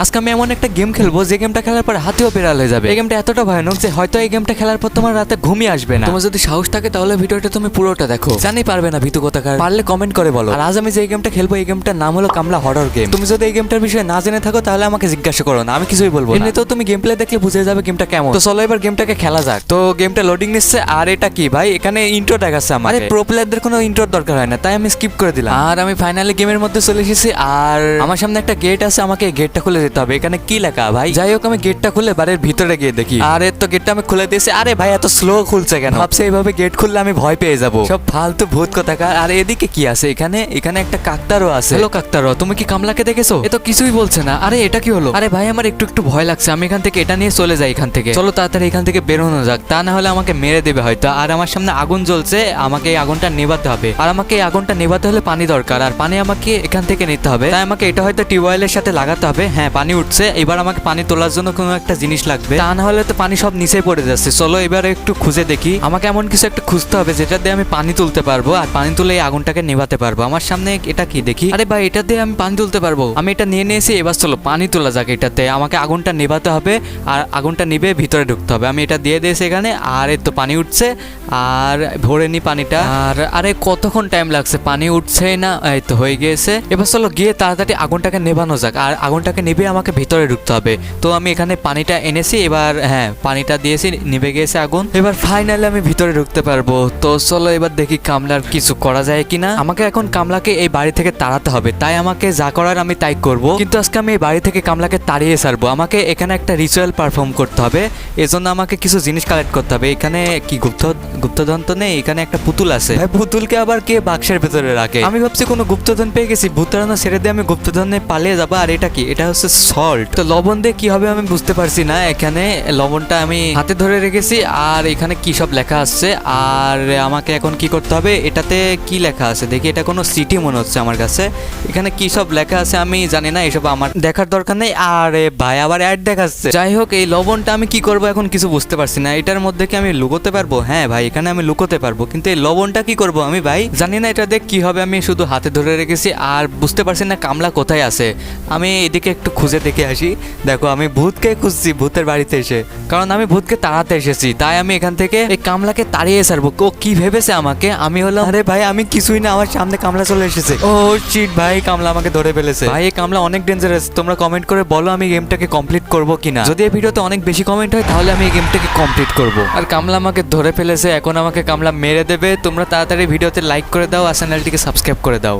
আজকে আমি এমন একটা গেম খেলবো যে গেমটা খেলার পর হাতেও বেড়াল হয়ে যাবে। এই গেমটা এতটা ভয়ানক যে হয়তো এই গেমটা খেলার পর তোমার রাতে ঘুমই আসবে না। তোমার যদি সাহস থাকে তাহলে ভিডিওটা তুমি পুরোটা দেখো। জানি পারবে না ভীতু কোথাকার, পারলে কমেন্ট করে বলো। আর আজ আমি যে গেমটা খেলবো এই গেমটার নাম হলো কামলা হরর গেম। তুমি যদি এই গেমটার বিষয়ে না জেনে থাকো তাহলে আমাকে জিজ্ঞাসা করো না, আমি কিছুই বলবো না। এমনিতেও তুমি গেম প্লে দেখলে বুঝে যাবে গেমটা কেমন। তো চলো এবার গেমটাকে খেলা যাক। তো গেমটা লোডিং নিচ্ছে। আর এটা কি ভাই, এখানে ইন্ট্রো দেখাচ্ছে আমার। প্রো প্লেয়ারদের কোনো ইন্ট্রোর দরকার হয় না, তাই আমি স্কিপ করে দিলাম। আর আমি ফাইনালি গেমের মধ্যে চলে এসেছি। আর আমার সামনে একটা গেট আছে, আমাকে এই গেটটা খুলে দিতে হবে। এখানে কি লেখা ভাই? যাই হোক আমি গেটটা খুলে বাড়ির ভিতরে গিয়ে দেখি। আর এর তো গেটটা আমি খুলে দিয়েছি। আরে ভাই এত স্লো খুলছে কেন? ভাবছি এইভাবে গেট খুললে আমি ভয় পেয়ে যাবো। সব ফালতু ভূত কোথাকার। আর এদিকে কি আছে? এখানে একটা কাকতারও আছে। হ্যালো কাকতারও, তুমি কি কামলাকে দেখেছো? এ তো কিছুই বলছে না। আরে এটা কি হলো? আরে ভাই আমার একটু ভয় লাগছে। আমি এখান থেকে এটা নিয়ে চলে যাই এখান থেকে। চলো তাড়াতাড়ি এখান থেকে বেরোনো যাক, তা না হলে আমাকে মেরে দেবে হয়তো। আর আমার সামনে আগুন জ্বলছে, আমাকে এই আগুনটা নেভাতে হবে। আর আমাকে এই আগুনটা নেভাতে হলে পানি দরকার, আর পানি আমাকে এখান থেকে নিতে হবে। তাই আমাকে এটা হয়তো টিউবওয়েলের সাথে লাগাতে হবে। হ্যাঁ পানি উঠছে। এবার আমাকে পানি তোলার জন্য কোনো একটা জিনিস লাগবে, তা না হলে তো পানি সব নিচে পড়ে যাচ্ছে। চলো এবার একটু খুঁজে দেখি। আমাকে এমন কিছু একটা খুঁজতে হবে যেটা দিয়ে আমি পানি তুলতে পারবো, আর পানি তুলে এই আগুনটাকে নেভাতে পারবো। আমার সামনে এটা কি দেখি? আরে ভাই এটা দিয়ে আমি পানি তুলতে পারবো। আমি এটা নিয়ে নিয়েছি। এবার চলো পানি তোলা যাক। এটাতে আমাকে আগুনটা নেভাতে হবে, আর আগুনটা নিভে ভিতরে ঢুকতে হবে। আমি এটা দিয়ে দিয়েছি এখানে। আর এর তো পানি উঠছে, আর ভরে নি পানিটা। আর আরে কতক্ষণ টাইম লাগছে, পানি উঠছে না। এই তো হয়ে গিয়েছে। এবার চলো গিয়ে তাড়াতাড়ি আগুনটাকে নেভানো যাক। আর আগুনটাকে নিভে আমাকে ভিতরে ঢুকতে হবে। তো আমি এখানে পানিটা এনেছি। এবার হ্যাঁ পানিটা দিয়েছি, নিভে গিয়েছে আগুন। এবার ফাইনালি আমি ভিতরে ঢুকতে পারবো। তো চলো এবার দেখি কামলার কিছু করা যায় কিনা। আমাকে এখন কামলাকে এই বাড়ি থেকে তাড়াতে হবে, তাই আমাকে যা করার আমি তাই করব। কিন্তু আজকে আমি এই বাড়ি থেকে কামলাকে তাড়িয়ে ছাড়বো। আমাকে এখানে একটা রিচুয়াল পারফর্ম করতে হবে, এজন্য আমাকে কিছু জিনিস কালেক্ট করতে হবে। এখানে কি গুপ্তধন তো নেই, এখানে একটা পুতুল আছে। ভাই পুতুলকে আবার কে বাক্সের ভেতরে রাখে? আমি ভাবছি কোনো গুপ্তধন পেয়ে গেছি, ভূতারানো ছেড়ে দিয়ে আমি গুপ্তধনে পালিয়ে যাবো। আর এটা কি? এটা হচ্ছে সল্ট। তো লবণ দিয়ে কি হবে আমি বুঝতে পারছি না। এখানে লবণটা আমি হাতে ধরে রেখেছি। আর এখানে কি সব লেখা আছে, আর আমাকে এখন কি করতে হবে? এটাতে কি লেখা আছে দেখি। এটা কোনো সিটি মনে হচ্ছে আমার কাছে। এখানে কি সব লেখা আছে আমি জানি না, এসব আমার দেখার দরকার নেই। আরে ভাই আবার অ্যাড দেখাচ্ছে। যাই হোক এই লবণটা আমি কি করব এখন কিছু বুঝতে পারছি না। এটার মধ্যে কি আমি লুকোতে পারবো? হ্যাঁ ভাই এখানে আমি লুকোতে পারবো, কিন্তু এই লবণটা কি করব আমি ভাই জানি না। এটা দেখ কি হবে, আমি শুধু হাতে ধরে রেখেছি। আর বুঝতে পারছি না কামলা কোথায় আছে। আমি এদিকে একটু খুঁজে দেখে আসি। দেখো আমি ভূতকে খুঁজছি ভূতের বাড়িতে এসে, কারণ আমি ভূতকে তাড়াতে এসেছি। তাই আমি এখান থেকে এই কামলাকে তাড়িয়ে ছাড়বো। ও কি ভেবেছে আমাকে? আমি হলাম আরে ভাই আমি কিছুই না, আমার সামনে কামলা চলে এসেছে। ও শিট ভাই কামলা আমাকে ধরে ফেলেছে। ভাই এই কামলা অনেক ডেঞ্জারাস। তোমরা কমেন্ট করে বলো আমি গেমটাকে কমপ্লিট করবো কিনা। যদি এই ভিডিওতে অনেক বেশি কমেন্ট হয় তাহলে আমি এই গেমটাকে কমপ্লিট করবো। আর কামলা আমাকে ধরে ফেলেছে, এখন আমাকে কামলা মেরে দেবে। তোমরা তাড়াতাড়ি ভিডিওতে লাইক করে দাও আর চ্যানেলটিকে সাবস্ক্রাইব করে দাও।